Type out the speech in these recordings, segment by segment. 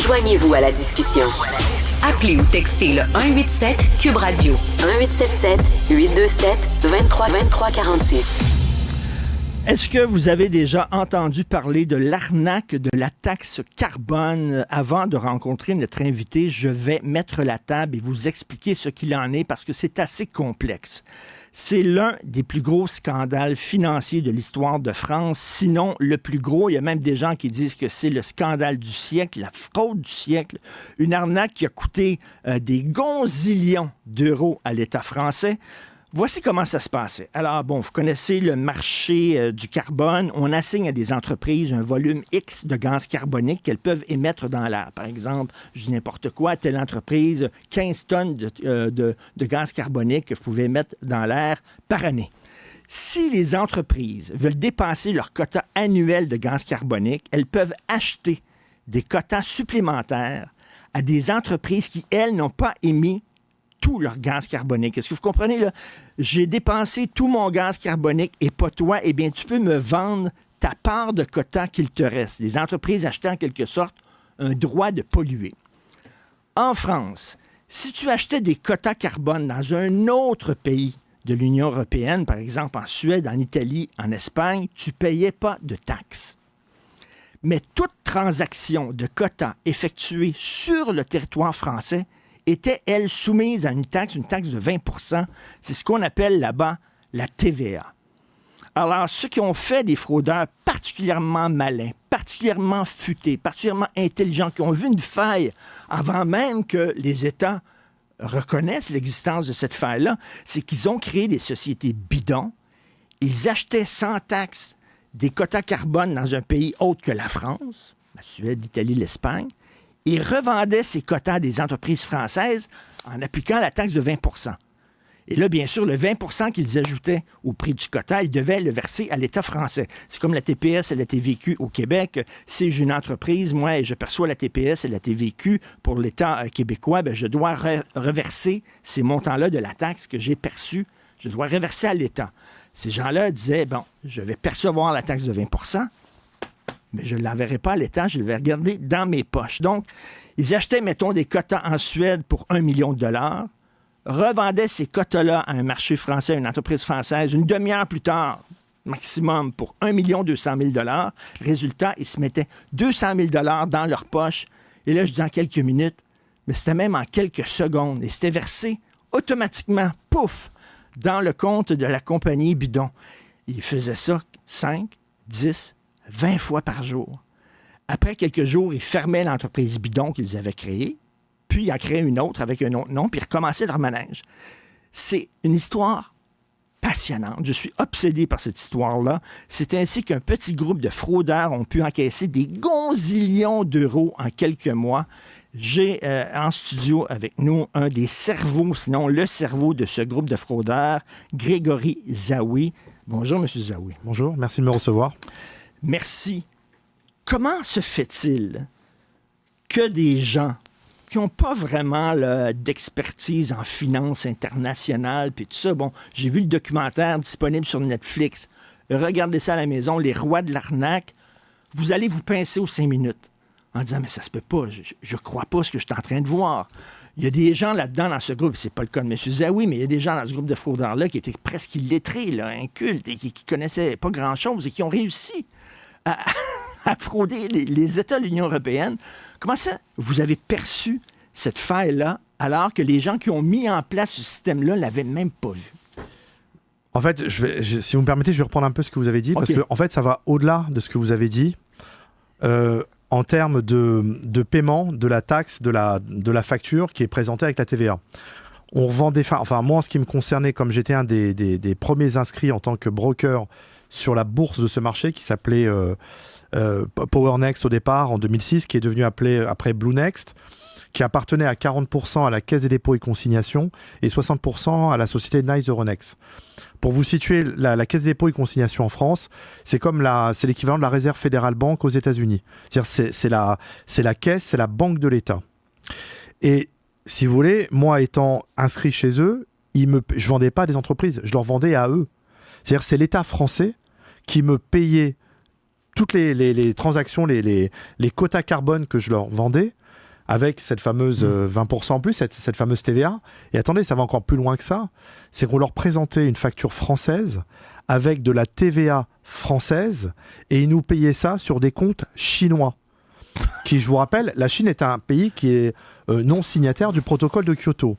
Joignez-vous à la discussion. Appelez ou textez le 187 Cube Radio 1877-827-2346. Est-ce que vous avez déjà entendu parler de l'arnaque de la taxe carbone? Avant de rencontrer notre invité, je vais mettre la table et vous expliquer ce qu'il en est parce que c'est assez complexe. C'est l'un des plus gros scandales financiers de l'histoire de France, sinon le plus gros. Il y a même des gens qui disent que c'est le scandale du siècle, la fraude du siècle, une arnaque qui a coûté des gonzillions d'euros à l'État français. Voici comment ça se passait. Alors, bon, vous connaissez le marché du carbone. On assigne à des entreprises un volume X de gaz carbonique qu'elles peuvent émettre dans l'air. Par exemple, je dis n'importe quoi, telle entreprise, 15 tonnes de gaz carbonique que vous pouvez émettre dans l'air par année. Si les entreprises veulent dépasser leur quota annuel de gaz carbonique, elles peuvent acheter des quotas supplémentaires à des entreprises qui, elles, n'ont pas émis tout leur gaz carbonique. Est-ce que vous comprenez, là? J'ai dépensé tout mon gaz carbonique et pas toi. Eh bien, tu peux me vendre ta part de quota qu'il te reste. Les entreprises achetaient en quelque sorte un droit de polluer. En France, si tu achetais des quotas carbone dans un autre pays de l'Union européenne, par exemple en Suède, en Italie, en Espagne, tu ne payais pas de taxes. Mais toute transaction de quotas effectuée sur le territoire français était, elle, soumise à une taxe de 20 %. C'est ce qu'on appelle là-bas la TVA. Alors, ceux qui ont fait des fraudeurs particulièrement malins, particulièrement futés, particulièrement intelligents, qui ont vu une faille avant même que les États reconnaissent l'existence de cette faille-là, c'est qu'ils ont créé des sociétés bidons. Ils achetaient sans taxe des quotas carbone dans un pays autre que la France, la Suède, l'Italie, l'Espagne, et revendaient ces quotas à des entreprises françaises en appliquant la taxe de 20 %. Et là, bien sûr, le 20 % qu'ils ajoutaient au prix du quota, ils devaient le verser à l'État français. C'est comme la TPS et la TVQ au Québec. Si j'ai une entreprise, moi, et je perçois la TPS et la TVQ pour l'État québécois, bien, je dois reverser ces montants-là de la taxe que j'ai perçue. Je dois reverser à l'État. Ces gens-là disaient, bon, je vais percevoir la taxe de 20 %, mais je ne l'enverrai pas à l'État, je vais regarder dans mes poches. Donc, ils achetaient, mettons, des quotas en Suède pour 1 million de dollars, revendaient ces quotas-là à un marché français, à une entreprise française, une demi-heure plus tard, maximum, pour 1 200 000 $. Résultat, ils se mettaient 200 000 $ dans leur poche. Et là, je dis en quelques minutes, mais c'était même en quelques secondes. Et c'était versé automatiquement, pouf, dans le compte de la compagnie bidon. Ils faisaient ça 5, 10, 20 fois par jour. Après quelques jours, ils fermaient l'entreprise bidon qu'ils avaient créée, puis ils en créaient une autre avec un autre nom, puis ils recommençaient leur manège. C'est une histoire passionnante. Je suis obsédé par cette histoire-là. C'est ainsi qu'un petit groupe de fraudeurs ont pu encaisser des gonzillions d'euros en quelques mois. J'ai en studio avec nous un des cerveaux, sinon le cerveau de ce groupe de fraudeurs, Grégory Zaouy. Bonjour, M. Zaouy. Bonjour, merci de me recevoir. Merci. Comment se fait-il que des gens qui n'ont pas vraiment d'expertise en finance internationale, puis tout ça, bon, j'ai vu le documentaire disponible sur Netflix. Regardez ça à la maison, Les Rois de l'arnaque. Vous allez vous pincer aux 5 minutes en disant, mais ça se peut pas, je crois pas ce que je suis en train de voir. Il y a des gens là-dedans dans ce groupe, c'est pas le cas de M. Zaouy, mais il y a des gens dans ce groupe de fraudeurs-là qui étaient presque illettrés, là, incultes, et qui connaissaient pas grand-chose et qui ont réussi à frauder les États de l'Union européenne. Comment ça, vous avez perçu cette faille-là alors que les gens qui ont mis en place ce système-là ne l'avaient même pas vu? En fait, si vous me permettez, je vais reprendre un peu ce que vous avez dit, parce que en fait, ça va au-delà de ce que vous avez dit. En termes de paiement de la taxe, de la facture qui est présentée avec la TVA. On revendait, enfin moi en ce qui me concernait, comme j'étais un des premiers inscrits en tant que broker sur la bourse de ce marché qui s'appelait PowerNext au départ en 2006, qui est devenu appelé après BlueNext, qui appartenait à 40% à la Caisse des dépôts et consignations et 60% à la société Nice Euronext. Pour vous situer, la Caisse des dépôts et consignations en France, c'est l'équivalent de la Réserve fédérale banque aux États-Unis. C'est-à-dire c'est la caisse, c'est la banque de l'État. Et si vous voulez, moi étant inscrit chez eux, je vendais pas à des entreprises, je leur vendais à eux. C'est-à-dire c'est l'État français qui me payait toutes les transactions, les quotas carbone que je leur vendais, avec cette fameuse 20% en plus, cette fameuse TVA. Et attendez, ça va encore plus loin que ça. C'est qu'on leur présentait une facture française avec de la TVA française et ils nous payaient ça sur des comptes chinois. Qui, je vous rappelle, la Chine est un pays qui est non signataire du protocole de Kyoto.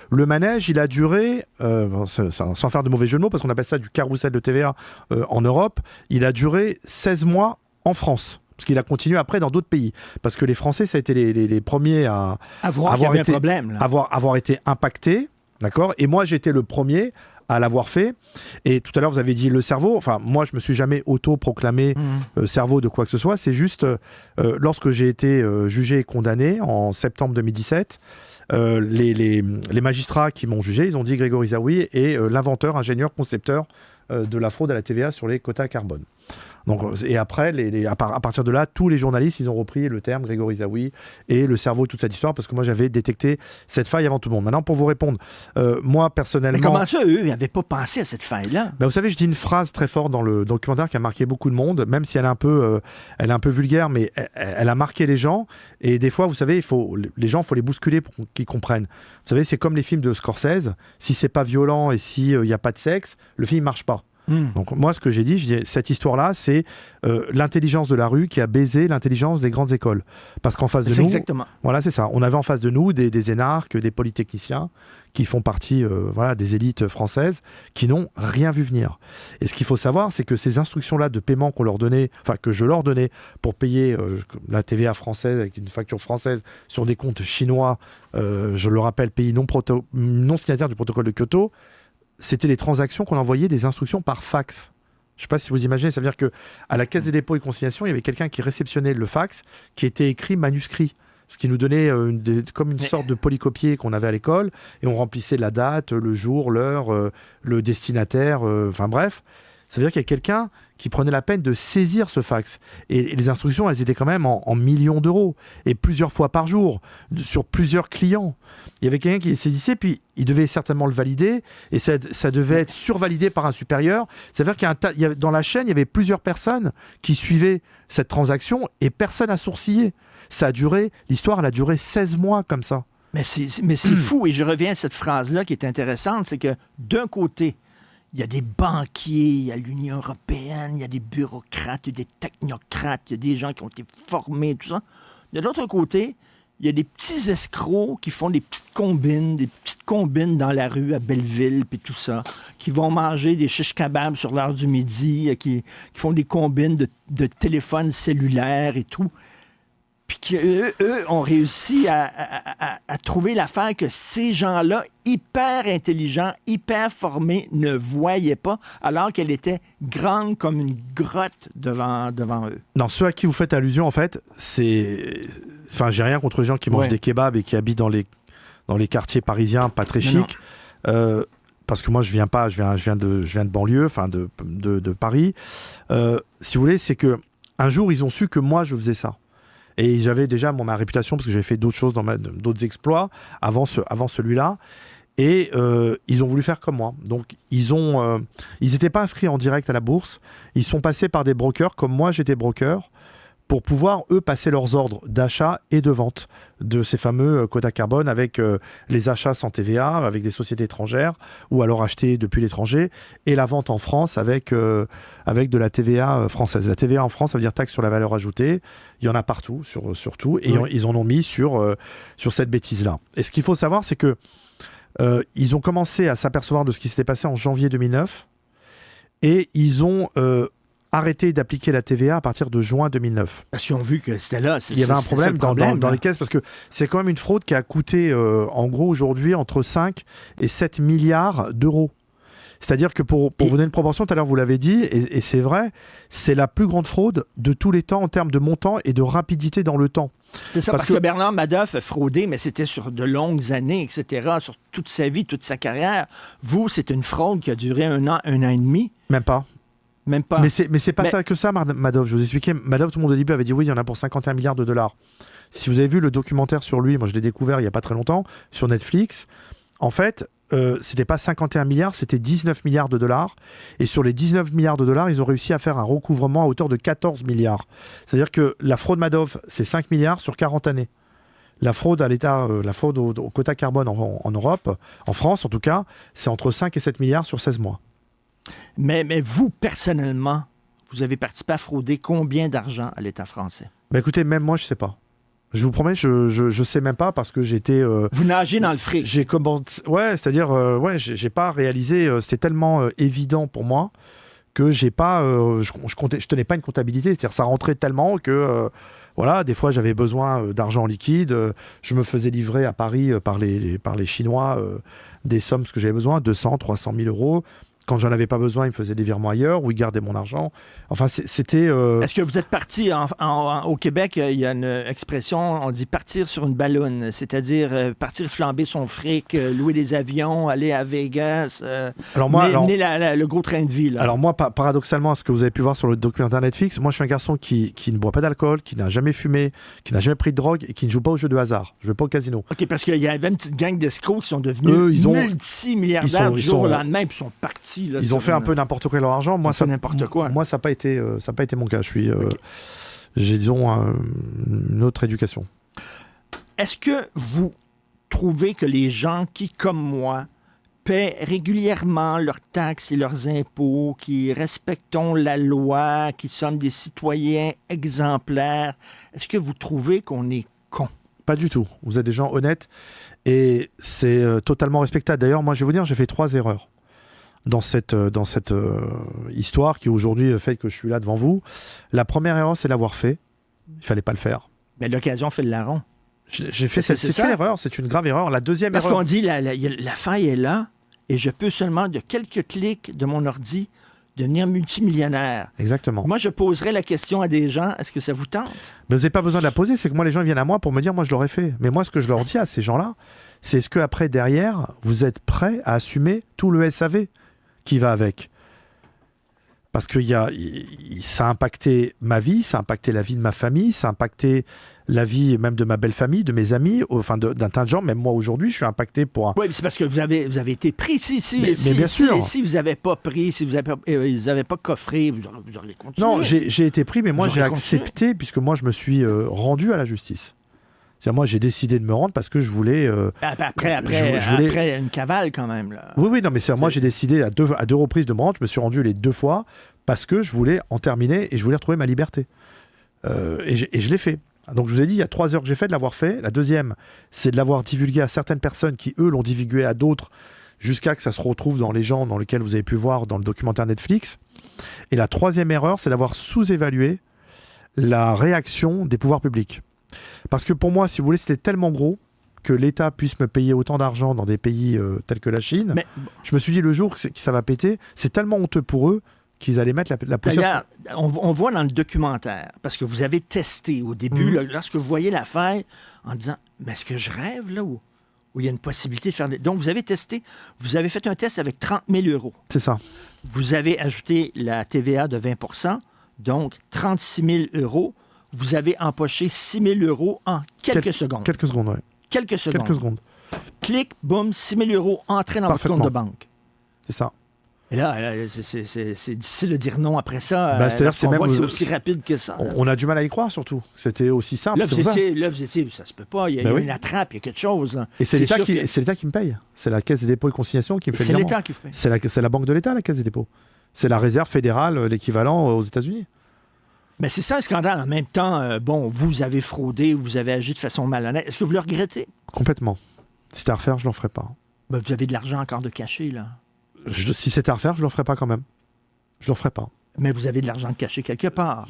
Le manège, il a duré, sans faire de mauvais jeu de mots, parce qu'on appelle ça du carrousel de TVA en Europe, il a duré 16 mois en France. Parce qu'il a continué après dans d'autres pays. Parce que les Français, ça a été les premiers à avoir été impactés. D'accord ? Et moi, j'étais le premier à l'avoir fait. Et tout à l'heure, vous avez dit le cerveau. Enfin, moi, je me suis jamais auto-proclamé cerveau de quoi que ce soit. C'est juste, lorsque j'ai été jugé et condamné en septembre 2017, les magistrats qui m'ont jugé, ils ont dit Grégory Zaouï est l'inventeur, ingénieur, concepteur de la fraude à la TVA sur les quotas carbone. Donc, et après, à partir de là, tous les journalistes, ils ont repris le terme Grégory Zaouï et le cerveau, toute cette histoire, parce que moi, j'avais détecté cette faille avant tout le monde. Maintenant, pour vous répondre, moi, personnellement... Mais comment ça, eux, ils n'avaient pas pensé à cette faille-là? Ben, vous savez, je dis une phrase très forte dans le documentaire qui a marqué beaucoup de monde, même si elle est un peu vulgaire, mais elle a marqué les gens. Et des fois, vous savez, les gens, il faut les bousculer pour qu'ils comprennent. Vous savez, c'est comme les films de Scorsese. Si c'est pas violent et s'il n'y a pas de sexe, le film ne marche pas. Donc moi, ce que j'ai dit, cette histoire-là, c'est l'intelligence de la rue qui a baisé l'intelligence des grandes écoles. Parce qu'en face de nous... Exactement. Voilà, c'est ça. On avait en face de nous des énarques, des polytechniciens qui font partie des élites françaises qui n'ont rien vu venir. Et ce qu'il faut savoir, c'est que ces instructions-là de paiement qu'on leur donnait, enfin que je leur donnais pour payer la TVA française avec une facture française sur des comptes chinois, je le rappelle, pays non signataire du protocole de Kyoto, c'était les transactions qu'on envoyait des instructions par fax. Je ne sais pas si vous imaginez, ça veut dire qu'à la Caisse des dépôts et consignations, il y avait quelqu'un qui réceptionnait le fax qui était écrit manuscrit. Ce qui nous donnait comme une sorte de polycopier qu'on avait à l'école, et on remplissait la date, le jour, l'heure, le destinataire, enfin bref. Ça veut dire qu'il y a quelqu'un qui prenait la peine de saisir ce fax. Et les instructions, elles étaient quand même en millions d'euros, et plusieurs fois par jour, sur plusieurs clients. Il y avait quelqu'un qui les saisissait, puis il devait certainement le valider, et ça devait être survalidé par un supérieur. Ça veut dire dans la chaîne, il y avait plusieurs personnes qui suivaient cette transaction, et personne n'a sourcillé. L'histoire, elle a duré 16 mois comme ça. Mais c'est fou, et je reviens à cette phrase-là qui est intéressante, c'est que d'un côté, il y a des banquiers, il y a l'Union européenne, il y a des bureaucrates, il y a des technocrates, il y a des gens qui ont été formés, tout ça. De l'autre côté, il y a des petits escrocs qui font des petites combines dans la rue à Belleville, puis tout ça, qui vont manger des shish kebabs sur l'heure du midi, qui font des combines de téléphones cellulaires et tout. Puis qu'eux ont réussi à trouver l'affaire que ces gens-là, hyper intelligents, hyper formés, ne voyaient pas, alors qu'elle était grande comme une grotte devant eux. Non, ceux à qui vous faites allusion, en fait, c'est... Enfin, j'ai rien contre les gens qui mangent des kebabs et qui habitent dans les quartiers parisiens pas très chics. Parce que moi, je viens de banlieue, enfin de Paris. Si vous voulez, c'est que un jour, ils ont su que moi, je faisais ça. Et j'avais déjà ma réputation parce que j'avais fait d'autres choses, d'autres exploits avant celui-là. Et ils ont voulu faire comme moi. Donc, ils n'étaient pas inscrits en direct à la bourse. Ils sont passés par des brokers, comme moi, j'étais broker, pour pouvoir, eux, passer leurs ordres d'achat et de vente de ces fameux quotas carbone avec les achats sans TVA, avec des sociétés étrangères, ou alors achetés depuis l'étranger, et la vente en France avec de la TVA française. La TVA en France, ça veut dire taxe sur la valeur ajoutée. Il y en a partout, sur tout, et ils en ont mis sur cette bêtise-là. Et ce qu'il faut savoir, c'est que ils ont commencé à s'apercevoir de ce qui s'était passé en janvier 2009, et ils ont... arrêter d'appliquer la TVA à partir de juin 2009. Parce qu'ils ont vu que c'était là. Il y avait un problème dans les caisses, parce que c'est quand même une fraude qui a coûté, en gros, aujourd'hui, entre 5 et 7 milliards d'euros. C'est-à-dire que pour vous donner une proportion, tout à l'heure vous l'avez dit, et c'est vrai, c'est la plus grande fraude de tous les temps en termes de montant et de rapidité dans le temps. C'est ça, parce que Bernard Madoff a fraudé, mais c'était sur de longues années, etc., sur toute sa vie, toute sa carrière. Vous, c'est une fraude qui a duré un an et demi. Même pas. Même pas. Mais c'est pas ça que ça, Madoff. Je vous expliquais, Madoff, tout le monde au début avait dit oui, il y en a pour 51 milliards de dollars. Si vous avez vu le documentaire sur lui, moi je l'ai découvert il n'y a pas très longtemps, sur Netflix, en fait, c'était pas 51 milliards, c'était 19 milliards de dollars. Et sur les 19 milliards de dollars, ils ont réussi à faire un recouvrement à hauteur de 14 milliards. C'est-à-dire que la fraude Madoff, c'est 5 milliards sur 40 années. La fraude à l'État, la fraude au quota carbone en Europe, en France en tout cas, c'est entre 5 et 7 milliards sur 16 mois. Mais vous, personnellement, vous avez participé à frauder combien d'argent à l'État français? Bah écoutez, même moi, je ne sais pas. Je vous promets, je sais même pas parce que j'étais... Vous nagez dans le fric. J'ai commencé... Ouais, c'est-à-dire, j'ai pas réalisé... c'était tellement évident pour moi que j'ai pas... je tenais pas une comptabilité. C'est-à-dire, ça rentrait tellement que... voilà, des fois, j'avais besoin d'argent liquide. Je me faisais livrer à Paris par les Chinois des sommes que j'avais besoin, 200, 300 000 euros. Quand j'en avais pas besoin, ils me faisaient des virements ailleurs ou ils gardaient mon argent. Enfin, c'était... Est-ce que vous êtes parti au Québec, il y a une expression, on dit partir sur une balloune, c'est-à-dire partir flamber son fric, louer des avions, aller à Vegas, mener le gros train de vie. Là. Alors moi, paradoxalement, ce que vous avez pu voir sur le documentaire Netflix, moi je suis un garçon qui ne boit pas d'alcool, qui n'a jamais fumé, qui n'a jamais pris de drogue et qui ne joue pas aux jeux de hasard. Je ne vais pas au casino. OK, parce qu'il y avait une petite gang d'escrocs qui sont devenus multimilliardaires du jour au lendemain puis sont partis. Là, ils ont fait un peu n'importe quoi leur argent. Moi, n'importe quoi. Moi, ça n'a pas été mon cas. J'ai, disons, une autre éducation. Est-ce que vous trouvez que les gens qui, comme moi, paient régulièrement leurs taxes et leurs impôts, qui respectons la loi, qui sommes des citoyens exemplaires, est-ce que vous trouvez qu'on est cons? Pas du tout. Vous êtes des gens honnêtes et c'est totalement respectable. D'ailleurs, moi, je vais vous dire, j'ai fait 3 erreurs dans cette histoire qui aujourd'hui fait que je suis là devant vous. La première erreur, c'est l'avoir fait. Il fallait pas le faire. Mais l'occasion fait le larron. J'ai fait c'est une erreur, c'est une grave erreur. La deuxième erreur... Parce qu'on dit, la faille est là, et je peux seulement, de quelques clics de mon ordi, devenir multimillionnaire. Exactement. Moi, je poserais la question à des gens, est-ce que ça vous tente? Mais vous n'avez pas besoin de la poser, c'est que moi, les gens viennent à moi pour me dire, moi, je l'aurais fait. Mais moi, ce que je leur dis à ces gens-là, c'est est-ce qu'après, derrière, vous êtes prêts à assumer tout le SAV qui va avec? Parce que ça a impacté ma vie, ça a impacté la vie de ma famille, ça a impacté la vie même de ma belle famille, de mes amis, enfin d'un tas de gens. Même moi aujourd'hui, je suis impacté pour un... Oui, c'est parce que vous avez été pris. Mais bien sûr. Si vous n'avez pas pris, si vous n'avez pas coffré, vous auriez continué. Non, j'ai été pris, mais moi j'ai accepté puisque moi je me suis rendu à la justice. C'est-à-dire, moi, j'ai décidé de me rendre parce que je voulais... Après une cavale, quand même. Là. Oui, non, mais moi, j'ai décidé à deux reprises de me rendre. Je me suis rendu les 2 fois parce que je voulais en terminer et je voulais retrouver ma liberté. Et je l'ai fait. Donc, je vous ai dit, il y a 3 heures que j'ai fait de l'avoir fait. La deuxième, c'est de l'avoir divulgué à certaines personnes qui, eux, l'ont divulgué à d'autres jusqu'à que ça se retrouve dans les gens dans lesquels vous avez pu voir dans le documentaire Netflix. Et la 3e erreur, c'est d'avoir sous-évalué la réaction des pouvoirs publics. Parce que pour moi, si vous voulez, c'était tellement gros que l'État puisse me payer autant d'argent dans des pays tels que la Chine. Mais je me suis dit, le jour que ça va péter, c'est tellement honteux pour eux qu'ils allaient mettre la poussière. On voit dans le documentaire, parce que vous avez testé au début, lorsque vous voyez l'affaire, en disant, mais est-ce que je rêve là où il y a une possibilité de faire... Donc, vous avez testé, vous avez fait un test avec 30 000 euros. C'est ça. Vous avez ajouté la TVA de 20 %, donc 36 000 euros. Vous avez empoché 6 000 euros en quelques secondes. Quelques secondes, oui. Quelques secondes. Clic, boum, 6 000 euros entrés dans votre compte de banque. C'est ça. Et là, c'est difficile de dire non après ça. C'est-à-dire c'est voit que c'est aussi rapide que ça. On a du mal à y croire, surtout. C'était aussi simple. Là, vous étiez, ça se peut pas. Il y a une attrape, il y a quelque chose. Là. Et c'est l'État qui me paye. C'est la Caisse des dépôts et consignations qui me fait le virement. C'est l'État qui me paye. C'est la banque de l'État, la Caisse des dépôts. C'est la réserve fédérale, l'équivalent aux États-Unis. Mais c'est ça un scandale. En même temps, vous avez fraudé, vous avez agi de façon malhonnête. Est-ce que vous le regrettez? Complètement. Si c'était à refaire, je ne le referais pas. Ben, vous avez de l'argent encore de caché, là. Si c'était à refaire, je ne le referais pas quand même. Je ne le referais pas. Mais vous avez de l'argent de caché quelque part.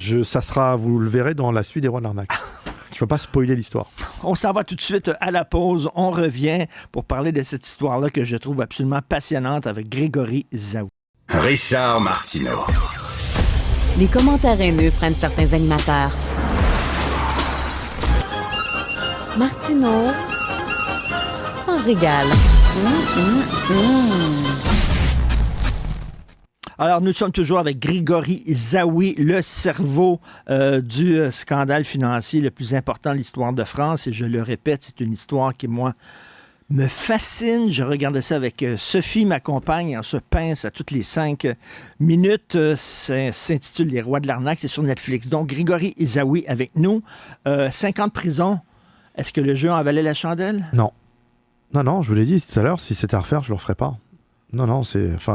Vous le verrez dans la suite des Rois de l'arnaque. Je ne peux pas spoiler l'histoire. On s'en va tout de suite à la pause. On revient pour parler de cette histoire-là que je trouve absolument passionnante avec Grégory Zaoui. Richard Martineau. Les commentaires haineux prennent certains animateurs. Martineau s'en régale. Alors, nous sommes toujours avec Grégory Zaoui, le cerveau du scandale financier le plus important de l'histoire de France. Et je le répète, c'est une histoire qui, moi, me fascine. Je regardais ça avec Sophie, ma compagne. On se pince à toutes les 5 minutes. Ça s'intitule Les Rois de l'arnaque. C'est sur Netflix. Donc, Grégory Zaoui avec nous. 5 ans de prison. Est-ce que le jeu en valait la chandelle? Non. Non, je vous l'ai dit tout à l'heure, si c'était à refaire, je le referais pas. Non,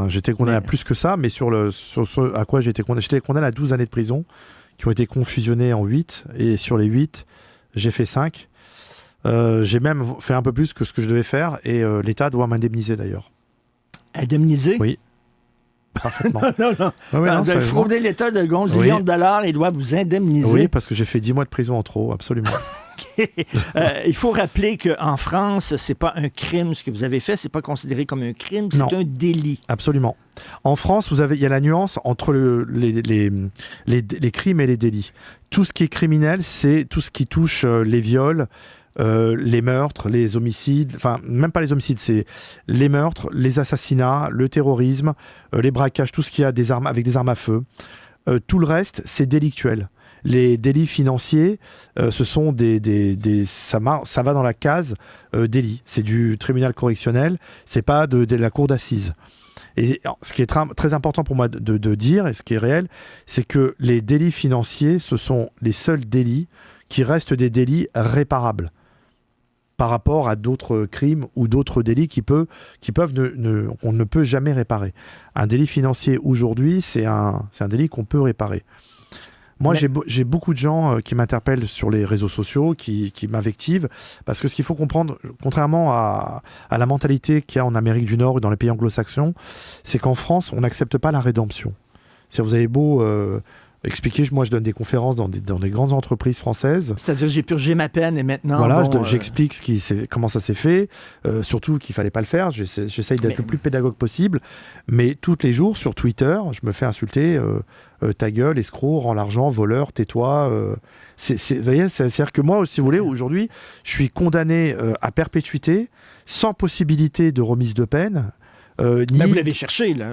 j'étais condamné à plus que ça, mais sur à quoi j'étais condamné à 12 années de prison, qui ont été confusionnées en 8, et sur les 8, j'ai fait 5. J'ai même fait un peu plus que ce que je devais faire, et l'État doit m'indemniser d'ailleurs. Indemniser? Oui. Parfaitement. non. Ouais, vous avez fraudé l'État de gonzillions de dollars, il doit vous indemniser. Oui, parce que j'ai fait 10 mois de prison en trop, absolument. Il faut rappeler qu'en France, c'est pas un crime ce que vous avez fait, c'est pas considéré comme un crime, c'est un délit. Absolument. En France, il y a la nuance entre les crimes et les délits. Tout ce qui est criminel, c'est tout ce qui touche les viols, les meurtres, les homicides, enfin même pas les homicides, c'est les meurtres, les assassinats, le terrorisme, les braquages, tout ce qui a des armes avec des armes à feu. Tout le reste, c'est délictuel. Les délits financiers, ce sont ça va dans la case délit. C'est du tribunal correctionnel, c'est pas de la cour d'assises. Et ce qui est très important pour moi de dire, et ce qui est réel, c'est que les délits financiers, ce sont les seuls délits qui restent des délits réparables par rapport à d'autres crimes ou d'autres délits qu'on ne peut jamais réparer. Un délit financier aujourd'hui, c'est un délit qu'on peut réparer. Moi, j'ai beaucoup de gens qui m'interpellent sur les réseaux sociaux, qui m'invectivent, parce que ce qu'il faut comprendre, contrairement à la mentalité qu'il y a en Amérique du Nord ou dans les pays anglo-saxons, c'est qu'en France, on n'accepte pas la rédemption. C'est-à-dire, vous avez beau expliquer, moi je donne des conférences dans des grandes entreprises françaises. C'est-à-dire, j'ai purgé ma peine et maintenant... Voilà, j'explique comment ça s'est fait, surtout qu'il ne fallait pas le faire, j'essaye d'être le plus pédagogue possible, mais tous les jours sur Twitter, je me fais insulter... ta gueule, escroc, rends l'argent, voleur, tais-toi. Vous voyez, c'est-à-dire que moi, si vous voulez, aujourd'hui, je suis condamné à perpétuité, sans possibilité de remise de peine. Mais vous l'avez cherché, là.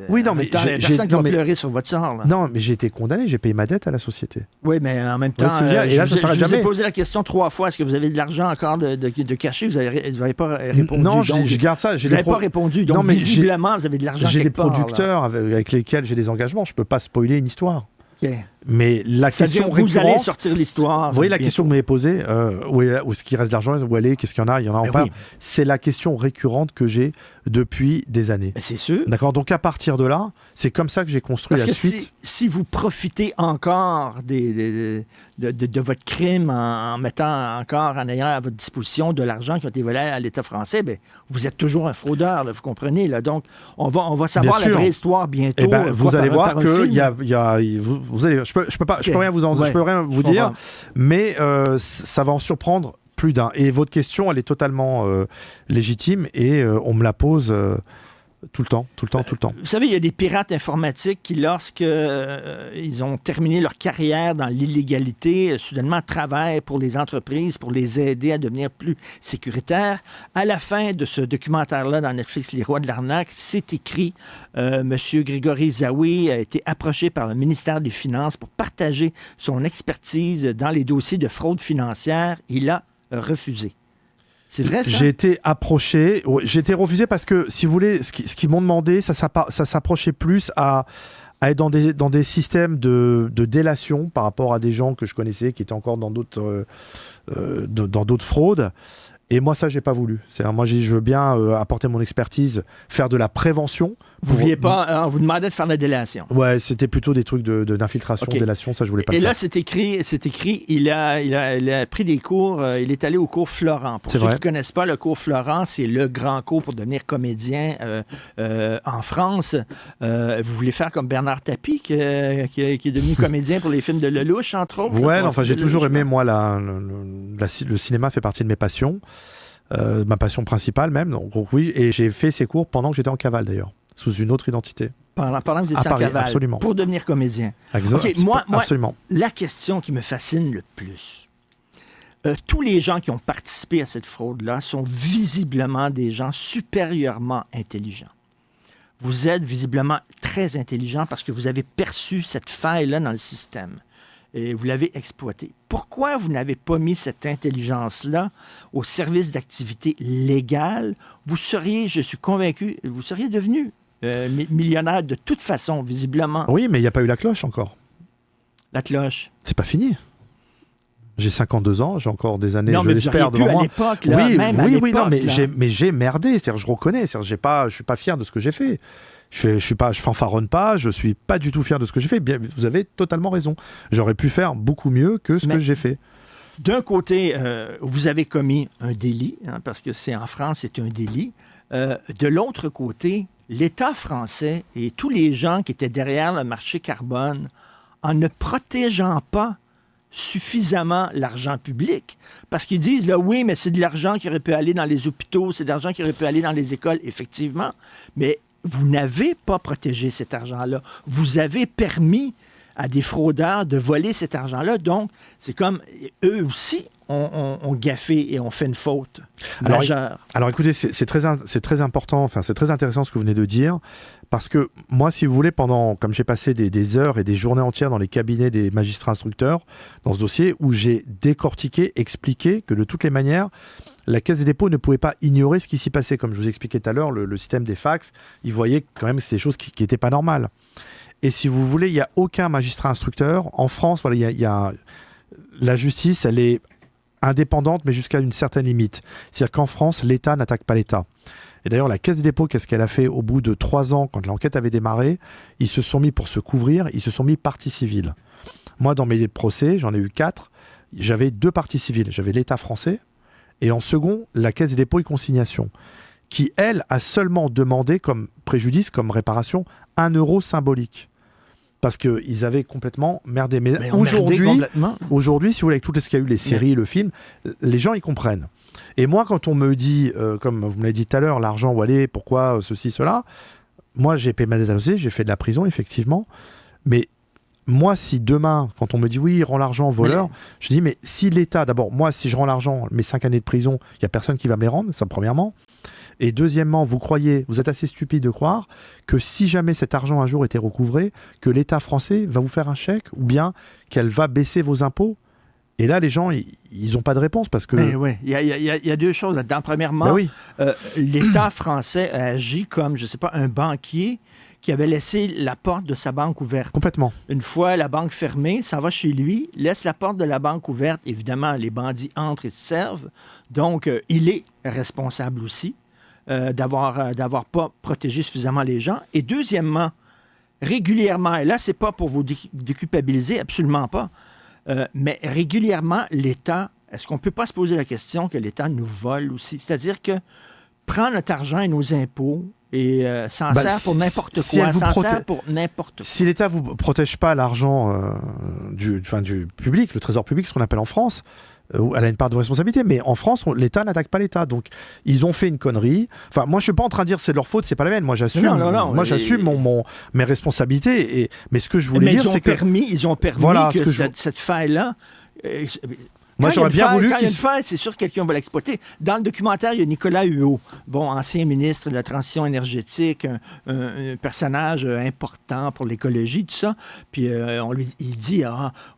Oui, non, mais personne qui va pleurer sur votre sort, là. Non, mais j'ai été condamné, j'ai payé ma dette à la société. Oui, mais en même temps, je vous ai posé la question 3 fois. Est-ce que vous avez de l'argent encore de caché? Vous n'avez pas répondu. Non, je garde ça. Vous n'avez pas répondu. Donc, visiblement, vous avez de l'argent j'ai quelque part. J'ai des producteurs avec lesquels j'ai des engagements. Je ne peux pas spoiler une histoire. Okay. Mais la question récurrente... Vous allez sortir l'histoire. Vous voyez la question que vous m'avez posée, où ce qui reste d'argent, où elle est, qu'est-ce qu'il y en a, il y en a en pas. Oui. C'est la question récurrente que j'ai depuis des années. C'est sûr. D'accord. Donc à partir de là, c'est comme ça que j'ai construit la suite. Si vous profitez encore de votre crime en ayant à votre disposition de l'argent qui a été volé à l'État français, ben, vous êtes toujours un fraudeur, là, vous comprenez. Là. Donc on va savoir la vraie histoire bientôt. Eh ben, vous allez voir que je peux rien vous dire, mais ça va en surprendre plus d'un. Et votre question, elle est totalement légitime et on me la pose tout le temps. Vous savez, il y a des pirates informatiques qui, lorsque ils ont terminé leur carrière dans l'illégalité, soudainement travaillent pour les entreprises pour les aider à devenir plus sécuritaires. À la fin de ce documentaire-là dans Netflix, Les Rois de l'arnaque, c'est écrit M. Grégory Zawi a été approché par le ministère des Finances pour partager son expertise dans les dossiers de fraude financière. Il a refusé. C'est vrai, ça? J'ai été approché, j'ai été refusé parce que, si vous voulez, ce qu'ils m'ont demandé, ça s'approchait plus à être dans des systèmes de délation par rapport à des gens que je connaissais qui étaient encore dans d'autres fraudes. Et moi, ça, j'ai pas voulu. Moi, je veux bien apporter mon expertise, faire de la prévention. Vous vouliez pas, on vous demandait de faire de la délation. Ouais, c'était plutôt des trucs d'infiltration, délation, ça, je voulais pas le faire. Et là, c'est écrit, il a pris des cours, il est allé au cours Florent. Pour ceux qui ne connaissent pas, le cours Florent, c'est le grand cours pour devenir comédien en France. Vous voulez faire comme Bernard Tapie, qui est devenu comédien pour les films de Lelouch, entre autres? Ouais, enfin, j'ai toujours aimé, moi, le cinéma fait partie de mes passions. Ma passion principale même, donc oui, et j'ai fait ces cours pendant que j'étais en cavale d'ailleurs, sous une autre identité. Pendant que vous étiez en cavale, absolument. Pour devenir comédien. Moi, absolument. La question qui me fascine le plus, tous les gens qui ont participé à cette fraude-là sont visiblement des gens supérieurement intelligents. Vous êtes visiblement très intelligent parce que vous avez perçu cette faille-là dans le système. Et vous l'avez exploité. Pourquoi vous n'avez pas mis cette intelligence-là au service d'activités légales? Vous seriez, je suis convaincu, vous seriez devenu millionnaire de toute façon, visiblement. Oui, mais il n'y a pas eu la cloche encore. La cloche? C'est pas fini. J'ai 52 ans, j'ai encore des années, non, je mais l'espère, devant moi. À l'époque, là, oui, même à oui, l'époque, non, là. mais j'ai merdé, c'est-à-dire je reconnais, je suis pas fier de ce que j'ai fait. Je fanfaronne pas, je suis pas du tout fier de ce que j'ai fait. Bien, vous avez totalement raison. J'aurais pu faire beaucoup mieux que ce que j'ai fait. D'un côté, vous avez commis un délit, hein, parce que c'est en France, c'est un délit. De l'autre côté, l'État français et tous les gens qui étaient derrière le marché carbone, en ne protégeant pas suffisamment l'argent public, parce qu'ils disent, là, oui, mais c'est de l'argent qui aurait pu aller dans les hôpitaux, c'est de l'argent qui aurait pu aller dans les écoles, effectivement, mais vous n'avez pas protégé cet argent-là. Vous avez permis à des fraudeurs de voler cet argent-là. Donc, c'est comme eux aussi ont gaffé et ont fait une faute majeure. Alors écoutez, c'est très important, enfin c'est très intéressant ce que vous venez de dire, parce que moi, si vous voulez, comme j'ai passé des heures et des journées entières dans les cabinets des magistrats instructeurs, dans ce dossier, où j'ai décortiqué, expliqué que de toutes les manières, la Caisse des dépôts ne pouvait pas ignorer ce qui s'y passait. Comme je vous expliquais tout à l'heure, le système des fax, ils voyaient quand même que c'était des choses qui n'étaient pas normales. Et si vous voulez, il n'y a aucun magistrat instructeur. En France, voilà, il y a la justice, elle est indépendante, mais jusqu'à une certaine limite. C'est-à-dire qu'en France, l'État n'attaque pas l'État. Et d'ailleurs, la Caisse des dépôts, qu'est-ce qu'elle a fait au bout de 3 ans, quand l'enquête avait démarré? Ils se sont mis, pour se couvrir, ils se sont mis partie civile. Moi, dans mes procès, j'en ai eu 4, j'avais 2 parties civiles. J'avais l'État français, et en second, la Caisse des dépôts et consignations, qui, elle, a seulement demandé comme préjudice, comme réparation, 1 euro symbolique. Parce qu'ils avaient complètement merdé. Mais aujourd'hui, si vous voulez, avec tout ce qu'il y a eu, les séries, le film, les gens, ils comprennent. Et moi, quand on me dit, comme vous me l'avez dit tout à l'heure, l'argent où aller, pourquoi ceci, cela, moi, j'ai payé ma dette à l'OCDE, j'ai fait de la prison, effectivement. Mais moi, si demain, quand on me dit, oui, rends l'argent au voleur, je dis, mais si l'État, d'abord, moi, si je rends l'argent, mes 5 années de prison, il n'y a personne qui va me les rendre, ça, premièrement. Et deuxièmement, vous êtes assez stupide de croire que si jamais cet argent un jour était recouvré, que l'État français va vous faire un chèque ou bien qu'elle va baisser vos impôts. Et là, les gens, ils n'ont pas de réponse parce que... Oui, il y a 2 choses là-dedans. Premièrement, l'État français a agi comme, je ne sais pas, un banquier qui avait laissé la porte de sa banque ouverte. Complètement. Une fois la banque fermée, ça va chez lui, laisse la porte de la banque ouverte. Évidemment, les bandits entrent et se servent. Donc, il est responsable aussi. D'avoir pas protégé suffisamment les gens. Et deuxièmement, régulièrement, et là, c'est pas pour vous déculpabiliser, absolument pas, mais régulièrement, l'État, est-ce qu'on peut pas se poser la question que l'État nous vole aussi? C'est-à-dire que prend notre argent et nos impôts et s'en sert pour n'importe quoi, sert pour n'importe quoi. Si l'État vous protège pas l'argent du public, le trésor public, ce qu'on appelle en France, elle a une part de responsabilité, mais en France, l'État n'attaque pas l'État. Donc, ils ont fait une connerie. Enfin, moi, je suis pas en train de dire c'est de leur faute, c'est pas la mienne. Moi, j'assume. Non, moi, j'assume mes responsabilités. Mais ce que je voulais dire, c'est que ils ont permis que cette faille-là. Moi, j'aurais bien voulu. Quand il y a une faille, c'est sûr que quelqu'un va l'exploiter. Dans le documentaire, il y a Nicolas Hulot, ancien ministre de la Transition énergétique, un personnage important pour l'écologie, tout ça. Puis il dit,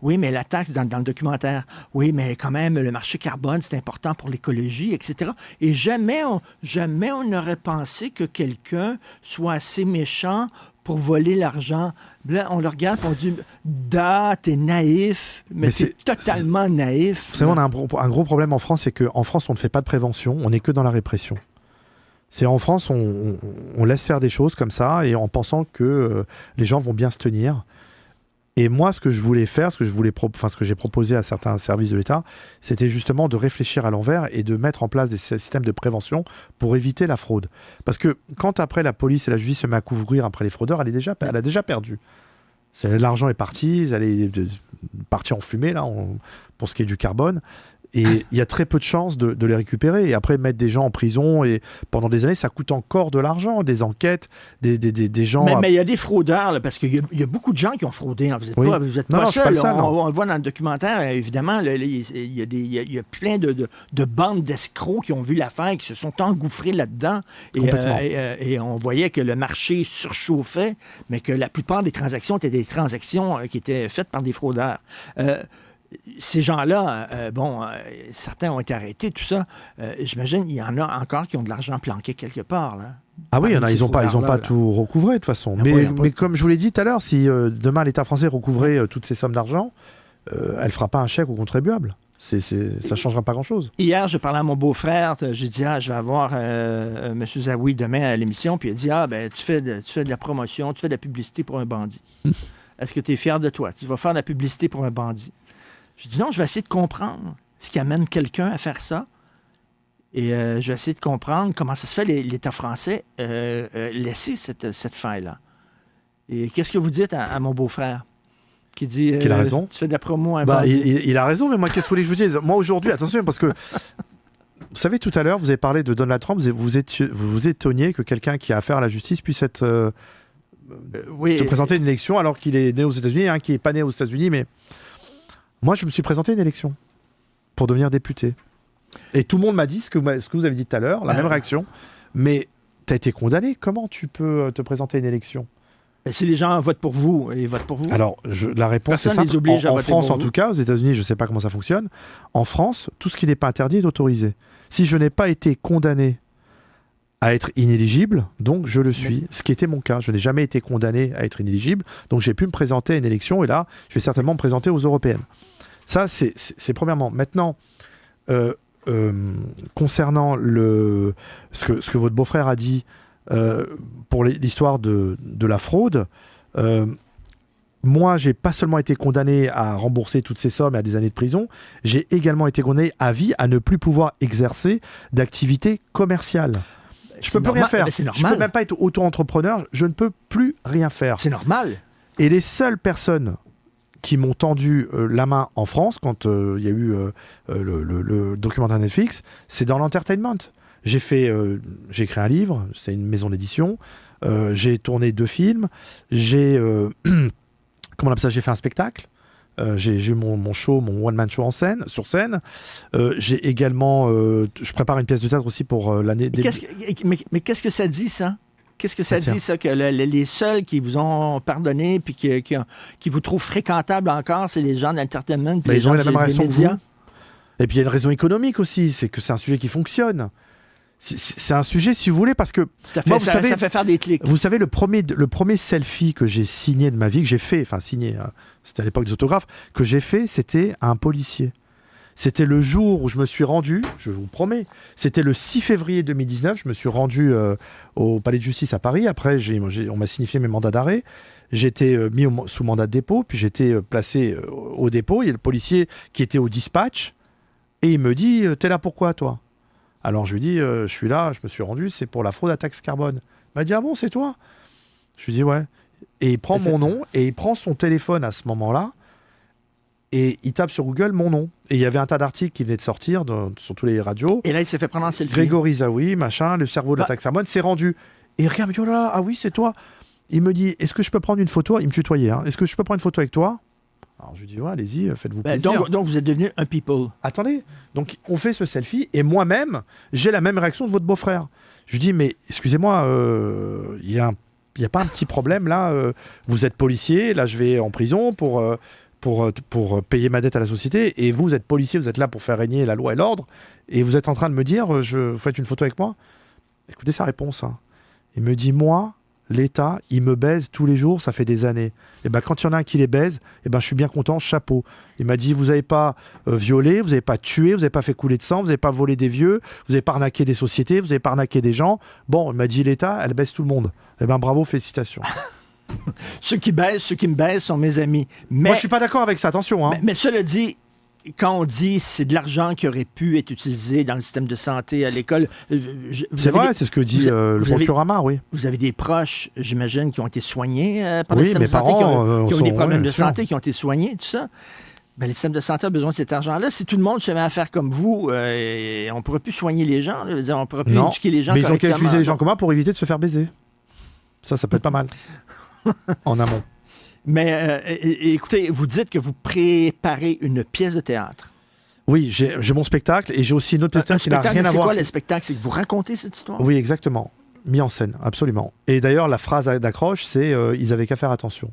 oui, mais la taxe dans le documentaire, oui, mais quand même, le marché carbone, c'est important pour l'écologie, etc. Et jamais on n'aurait pensé que quelqu'un soit assez méchant pour voler l'argent. Là, on le regarde et on dit « t'es naïf, mais c'est totalement naïf. » Vous savez, on a un gros problème en France, c'est qu'en France, on ne fait pas de prévention, on n'est que dans la répression. C'est en France, on laisse faire des choses comme ça, et en pensant que les gens vont bien se tenir. Et moi, ce que je voulais faire, ce que j'ai proposé à certains services de l'État, c'était justement de réfléchir à l'envers et de mettre en place des systèmes de prévention pour éviter la fraude. Parce que quand après la police et la justice se met à couvrir après les fraudeurs, elle a déjà perdu. L'argent est parti, elle est partie en fumée là, pour ce qui est du carbone. Et il y a très peu de chances de les récupérer. Et après, mettre des gens en prison et pendant des années, ça coûte encore de l'argent, des enquêtes, des gens... Mais il y a des fraudeurs, là, parce qu'il y a beaucoup de gens qui ont fraudé. Hein. Vous êtes pas seul. On le voit dans le documentaire, évidemment. Il y a plein de bandes d'escrocs qui ont vu l'affaire, qui se sont engouffrés là-dedans. Et on voyait que le marché surchauffait, mais que la plupart des transactions étaient des transactions qui étaient faites par des fraudeurs. Ces gens-là, certains ont été arrêtés, tout ça. J'imagine qu'il y en a encore qui ont de l'argent planqué quelque part. Là. Ah oui, ils n'ont pas tout recouvré de toute façon. Mais comme je vous l'ai dit tout à l'heure, si demain l'État français recouvrait toutes ces sommes d'argent, elle ne fera pas un chèque aux contribuables. Ça ne changera pas grand-chose. Hier, je parlais à mon beau-frère. J'ai dit, je vais avoir M. Zawi demain à l'émission. Puis il a dit, ben, tu fais de la promotion, tu fais de la publicité pour un bandit. Est-ce que tu es fier de toi? Tu vas faire de la publicité pour un bandit. J'ai dit, non, je vais essayer de comprendre ce qui amène quelqu'un à faire ça. Et je vais essayer de comprendre comment ça se fait, l'État français, laisser cette faille-là. Et qu'est-ce que vous dites à mon beau-frère? Qui dit, qu'il a raison. Tu fais de la promo à un bandit. Il a raison, mais moi, qu'est-ce que vous voulez que je vous dise? Moi, aujourd'hui, attention, parce que, vous savez, tout à l'heure, vous avez parlé de Donald Trump, vous étonniez que quelqu'un qui a affaire à la justice puisse se présenter à une élection alors qu'il est né aux États-Unis, qui n'est pas né aux États-Unis, mais moi, je me suis présenté à une élection pour devenir député. Et tout le monde m'a dit ce que vous avez dit tout à l'heure, la même réaction. Mais tu as été condamné, comment tu peux te présenter à une élection? Si les gens votent pour vous, ils votent pour vous. Alors, la réponse est simple. En France, en tout cas, aux États-Unis, je ne sais pas comment ça fonctionne. En France, tout ce qui n'est pas interdit est autorisé. Si je n'ai pas été condamné à être inéligible, donc je le suis. Ce qui était mon cas. Je n'ai jamais été condamné à être inéligible, donc j'ai pu me présenter à une élection, et là, je vais certainement me présenter aux européennes. Ça, c'est premièrement. Maintenant, concernant ce que votre beau-frère a dit, pour l'histoire de la fraude, moi, j'ai pas seulement été condamné à rembourser toutes ces sommes et à des années de prison, j'ai également été condamné à vie à ne plus pouvoir exercer d'activité commerciale. Je peux plus rien faire. Je peux même pas être auto-entrepreneur. Je ne peux plus rien faire. C'est normal. Et les seules personnes qui m'ont tendu la main en France quand il y a eu le documentaire Netflix, c'est dans l'entertainment. J'ai écrit un livre, c'est une maison d'édition, j'ai tourné 2 films, j'ai fait un spectacle, j'ai eu mon show, mon one-man show sur scène, j'ai également, je prépare une pièce de théâtre aussi pour l'année... Mais qu'est-ce que ça dit, ça? Qu'est-ce que ça dit, ça, que les seuls qui vous ont pardonné puis qui vous trouvent fréquentable encore, c'est les gens d'entertainment puis les gens des médias? Et puis il y a une raison économique aussi, c'est que c'est un sujet qui fonctionne. C'est un sujet, si vous voulez, parce que... Ça fait faire des clics. Vous savez, le premier selfie que j'ai signé de ma vie, que j'ai fait, c'était à l'époque des autographes, que j'ai fait, c'était à un policier. C'était le jour où je me suis rendu, je vous promets, c'était le 6 février 2019, je me suis rendu au palais de justice à Paris. Après, on m'a signifié mes mandats d'arrêt. J'étais mis sous mandat de dépôt, puis j'étais placé au dépôt. Il y a le policier qui était au dispatch, et il me dit « T'es là pourquoi, toi ?» Alors je lui dis, je suis là, je me suis rendu, c'est pour la fraude à taxe carbone. Il m'a dit, ah bon, c'est toi? Je lui dis, ouais. Et il prend mon nom, et il prend son téléphone à ce moment-là, et il tape sur Google mon nom. Et il y avait un tas d'articles qui venaient de sortir sur tous les radios. Et là, il s'est fait prendre un selfie. Grégory Zawi, machin, le cerveau de la taxe carbone, s'est rendu. Et il regarde, il me dit, oh là là, ah oui, c'est toi. Il me dit, est-ce que je peux prendre une photo? Il me tutoyait, hein. Est-ce que je peux prendre une photo avec toi? Alors je lui dis, ouais, allez-y, faites-vous plaisir. Donc vous êtes devenu un people. Attendez, donc on fait ce selfie et moi-même, j'ai la même réaction de votre beau-frère. Je lui dis, mais excusez-moi, il n'y a pas un petit problème là, vous êtes policier, là je vais en prison pour payer ma dette à la société, et vous êtes policier, vous êtes là pour faire régner la loi et l'ordre, et vous êtes en train de me dire, vous faites une photo avec moi? Écoutez sa réponse. Hein. Il me dit, moi, l'État, il me baise tous les jours, ça fait des années. Et ben quand il y en a un qui les baise, et ben je suis bien content, chapeau. Il m'a dit, vous n'avez pas violé, vous n'avez pas tué, vous n'avez pas fait couler de sang, vous n'avez pas volé des vieux, vous n'avez pas arnaqué des sociétés, vous n'avez pas arnaqué des gens. Bon, il m'a dit, l'État, elle baise tout le monde. Et ben bravo, félicitations. Ceux qui me baisent sont mes amis. Mais, moi, je suis pas d'accord avec ça, attention. Hein. Mais cela dit, quand on dit c'est de l'argent qui aurait pu être utilisé dans le système de santé à l'école... C'est vrai, c'est ce que dit le procureur Amar, oui. Vous avez des proches, j'imagine, qui ont été soignés par le système de santé, qui ont eu des problèmes de santé, qui ont été soignés, tout ça. Ben, le système de santé a besoin de cet argent-là. Si tout le monde se met à faire comme vous, on ne pourrait plus soigner les gens. Là. On ne pourrait plus éduquer les gens correctement. Mais ils ont qu'à utiliser les gens comme moi pour éviter de se faire baiser. Ça peut être pas mal. En amont. Mais écoutez, vous dites que vous préparez une pièce de théâtre. Oui, j'ai mon spectacle et j'ai aussi une autre pièce qui n'a rien à voir. C'est quoi le spectacle? C'est que vous racontez cette histoire? Oui, exactement. Mis en scène, absolument. Et d'ailleurs, la phrase d'accroche, c'est ils avaient qu'à faire attention.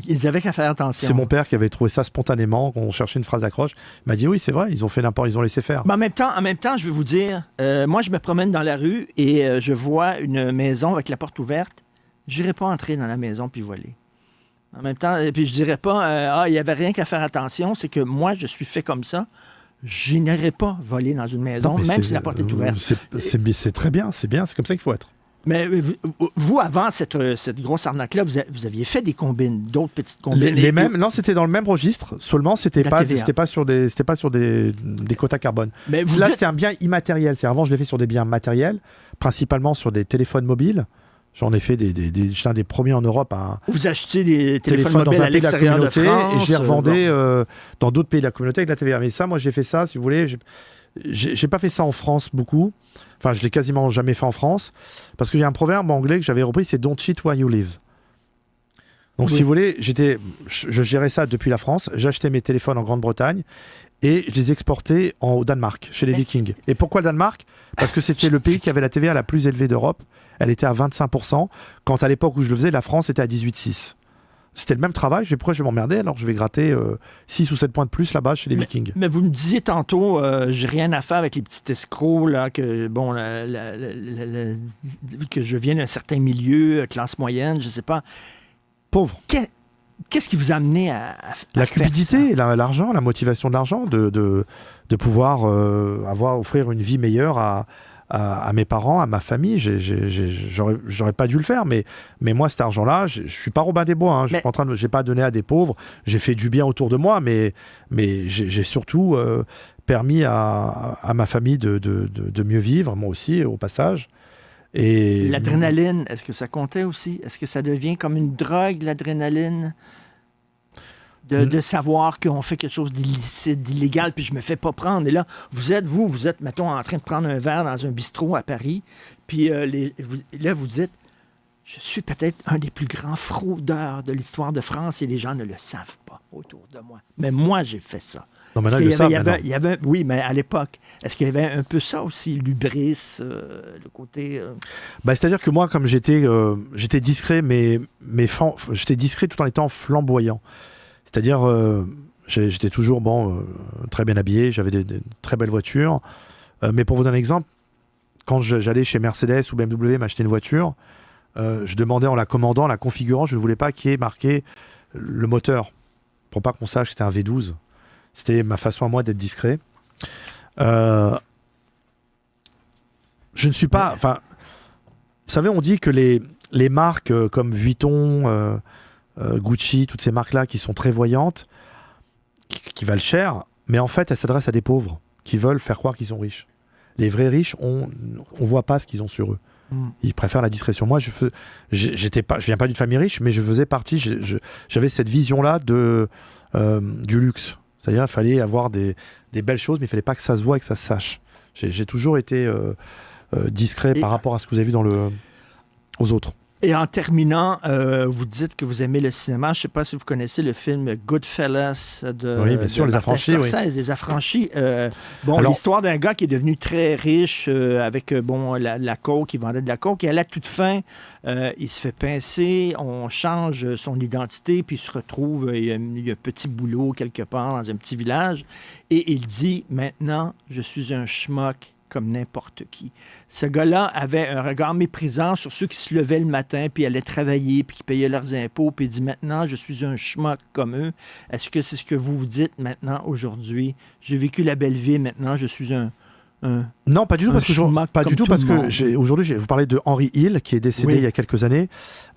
Ils avaient qu'à faire attention. C'est mon père qui avait trouvé ça spontanément, quand on cherchait une phrase d'accroche. Il m'a dit oui, c'est vrai, ils ont fait n'importe, ils ont laissé faire. Mais en même temps, je vais vous dire, moi, je me promène dans la rue et je vois une maison avec la porte ouverte. Je n'irai pas entrer dans la maison puis voler. En même temps, et puis je dirais pas, il n'y avait rien qu'à faire attention, c'est que moi, je suis fait comme ça. Je n'irai pas voler dans une maison, même si la porte est ouverte. C'est très bien, c'est comme ça qu'il faut être. Mais vous, avant cette grosse arnaque-là, vous aviez fait des combines, d'autres petites combines. Non, c'était dans le même registre, seulement c'était pas sur des quotas carbone. Mais là, c'était un bien immatériel. Avant, je l'ai fait sur des biens matériels, principalement sur des téléphones mobiles. J'en ai fait j'étais un des premiers en Europe à... Vous achetez des téléphones mobiles dans un à pays de la communauté de France, et je les revendais dans d'autres pays de la communauté avec la TVA. Mais ça, moi, j'ai fait ça, si vous voulez. J'ai pas fait ça en France beaucoup. Enfin, je l'ai quasiment jamais fait en France. Parce que j'ai un proverbe anglais que j'avais repris, c'est « Don't cheat where you live ». Donc, si vous voulez, je gérais ça depuis la France. J'achetais mes téléphones en Grande-Bretagne et je les exportais au Danemark, chez les Vikings. Et pourquoi le Danemark ? Parce que c'était le pays qui avait la TVA la plus élevée d'Europe. Elle était à 25%, quand à l'époque où je le faisais, la France était à 18,6%. C'était le même travail, pourquoi je vais m'emmerder, alors je vais gratter 6 ou 7 points de plus là-bas chez les Vikings. Mais vous me disiez tantôt, j'ai rien à faire avec les petits escrocs, là, que je viens d'un certain milieu, classe moyenne, je sais pas. Pauvre. Qu'est-ce qui vous a amené à la faire cupidité, ça? l'argent, la motivation de l'argent, de pouvoir offrir une vie meilleure à mes parents, à ma famille. J'aurais pas dû le faire, mais moi, cet argent-là, je suis pas Robin des Bois. Hein, j'ai pas donné à des pauvres. J'ai fait du bien autour de moi, mais j'ai surtout permis à ma famille de mieux vivre, moi aussi, au passage. Et l'adrénaline, est-ce que ça comptait aussi? Est-ce que ça devient comme une drogue, l'adrénaline? De savoir qu'on fait quelque chose d'illicite, d'illégal, puis je me fais pas prendre. Et là, vous êtes, mettons, en train de prendre un verre dans un bistrot à Paris, puis là, vous dites, je suis peut-être un des plus grands fraudeurs de l'histoire de France et les gens ne le savent pas autour de moi. Mais moi, j'ai fait ça. Non, maintenant, ils le savent. Oui, mais à l'époque, est-ce qu'il y avait un peu ça aussi, l'hubris, le côté... C'est-à-dire que moi, comme j'étais discret, mais j'étais discret tout en étant flamboyant. C'est-à-dire, j'étais toujours très bien habillé, j'avais des très belles voitures. Mais pour vous donner un exemple, quand j'allais chez Mercedes ou BMW m'acheter une voiture, je demandais en la commandant, en la configurant, je ne voulais pas qu'il y ait marqué le moteur, pour pas qu'on sache que c'était un V12. C'était ma façon à moi d'être discret. Je ne suis pas... Enfin, vous savez, on dit que les marques comme Vuitton... Gucci, toutes ces marques-là qui sont très voyantes, qui valent cher, mais en fait, elles s'adressent à des pauvres qui veulent faire croire qu'ils sont riches. Les vrais riches, on voit pas ce qu'ils ont sur eux. Ils préfèrent la discrétion. Moi, je viens pas d'une famille riche, mais je faisais partie, j'avais cette vision-là du luxe. C'est-à-dire, il fallait avoir des belles choses, mais il fallait pas que ça se voit et que ça se sache. J'ai toujours été discret par rapport à ce que vous avez vu aux autres. Et en terminant, vous dites que vous aimez le cinéma. Je ne sais pas si vous connaissez le film Goodfellas oui, bien sûr, Les Affranchis. Oui. Les Affranchis. L'histoire d'un gars qui est devenu très riche avec la coke, il vendait de la coke. Et à la toute fin, il se fait pincer, on change son identité, puis il se retrouve, il y a un petit boulot quelque part dans un petit village. Et il dit, maintenant, je suis un schmuck comme n'importe qui. Ce gars-là avait un regard méprisant sur ceux qui se levaient le matin, puis allaient travailler, puis qui payaient leurs impôts, puis il dit, maintenant, je suis un schmuck comme eux. Est-ce que c'est ce que vous vous dites maintenant, aujourd'hui? J'ai vécu la belle vie, maintenant, je suis un non, pas du tout, parce que aujourd'hui, vous parlez de Henry Hill, qui est décédé il y a quelques années.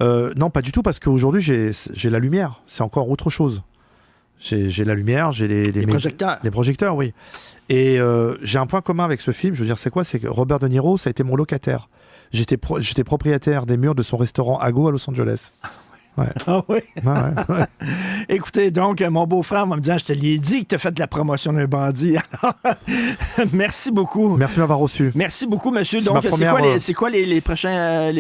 Non, pas du tout, parce qu'aujourd'hui, j'ai la lumière. C'est encore autre chose. J'ai la lumière, j'ai les projecteurs. Les projecteurs, oui. Et j'ai un point commun avec ce film, je veux dire, c'est quoi? C'est que Robert De Niro, ça a été mon locataire. J'étais propriétaire des murs de son restaurant Ago à Los Angeles. Ouais. Ah oui? Ouais. Écoutez, donc, mon beau-frère va me dire, je te l'ai dit que tu as fait de la promotion d'un bandit. Alors, merci beaucoup. Merci de m'avoir reçu. Merci beaucoup, monsieur. Donc, c'est quoi les prochains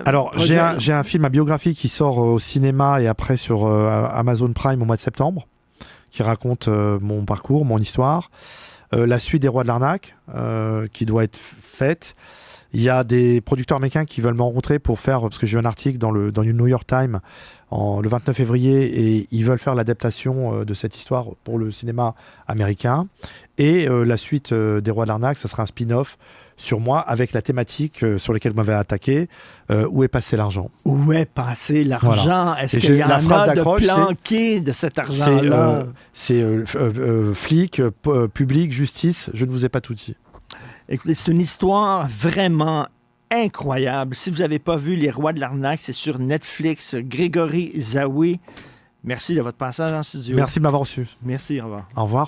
Alors, j'ai un film à biographie qui sort au cinéma et après sur Amazon Prime au mois de septembre, qui raconte mon parcours, mon histoire. la suite des Rois de l'arnaque qui doit être faite. Il y a des producteurs américains qui veulent me rencontrer pour faire, parce que j'ai eu un article dans le New York Times le 29 février, et ils veulent faire l'adaptation de cette histoire pour le cinéma américain. Et la suite des Rois de l'arnaque, ça sera un spin-off sur moi, avec la thématique sur laquelle vous m'avez attaqué, où est passé l'argent. Où est passé l'argent? Voilà. Est-ce qu'il y en a de planqué de cet argent-là? C'est flic, public, justice, je ne vous ai pas tout dit. Écoutez, c'est une histoire vraiment incroyable. Si vous n'avez pas vu Les Rois de l'arnaque, c'est sur Netflix. Grégory Zaoué, merci de votre passage en studio. Merci de m'avoir reçu. Merci, au revoir. Au revoir.